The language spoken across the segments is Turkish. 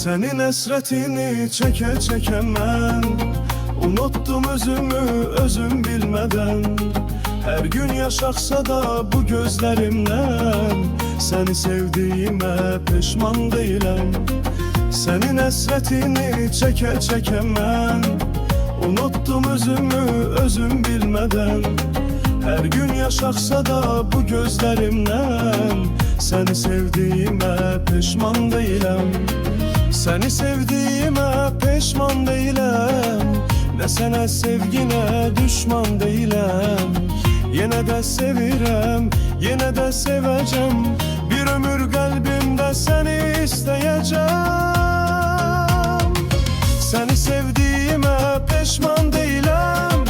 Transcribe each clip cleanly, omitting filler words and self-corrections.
Senin esretini çeke çeke mən unuttum özümü özüm bilmeden. Her gün yaşaksa da bu gözlerimden seni sevdiğime pişman değilim. Senin esretini çeke çeke mən unuttum özümü özüm bilmeden. Her gün yaşaksa da bu gözlerimden seni sevdiğime pişman değilim. Seni sevdiğime pişman değilim. Ne sana sevgine düşman değilim. Yine de sevirem, yine de seveceğim. Bir ömür kalbimde seni isteyeceğim. Seni sevdiğime pişman değilim.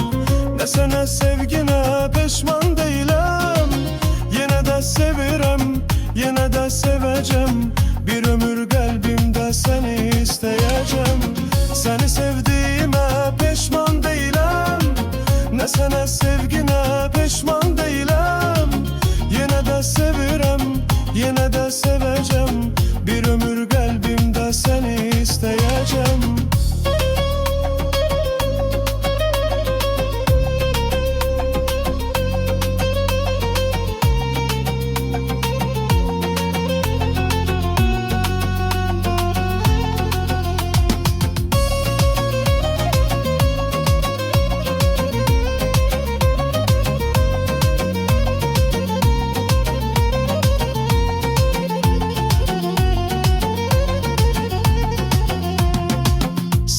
Ne sana sevgine pişman değilim. Yine de sevirem, yine de seveceğim. Bir ömür kalbimde seni isteyeceğim. Seni sevdiğime pişman değilim. Ne sana sevgine pişman değilim. Yine de sevirem, yine de seveceğim. Bir ömür kalbimde seni isteyeceğim.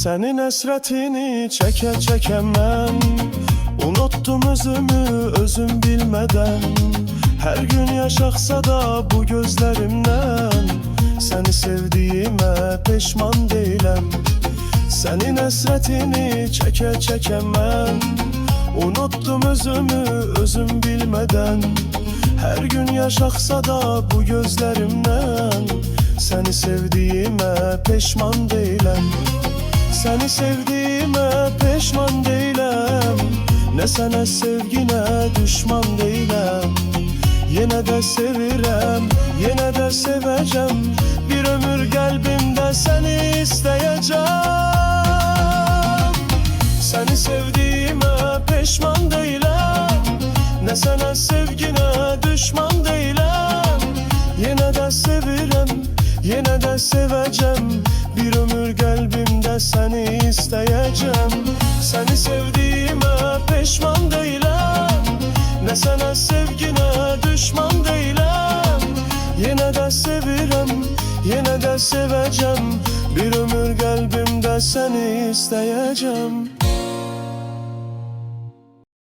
Senin esretini çeke çeke mən unuttum özümü özüm bilmeden. Her gün yaşaksa da bu gözlerimden seni sevdiğime pişman değilim. Senin esretini çeke çeke mən unuttum özümü özüm bilmeden. Her gün yaşaksa da bu gözlerimden seni sevdiğime pişman değilim. Seni sevdiğime pişman değilim. Ne sana sevgine düşman değilim. Yine de sevirem, yine de seveceğim. Bir ömür kalbimde seni isteyeceğim. Seni sevdiğime pişman değilim. Ne sana sevgine düşman değilim. Yine de sevirem, yine de seveceğim. Bir ömür kalbimde seni isteyeceğim. Seni sevdiğime pişman değilim. Ne sana sevgine düşman değilim. Yine de sevirem, yine de seveceğim. Bir ömür kalbimde seni isteyeceğim.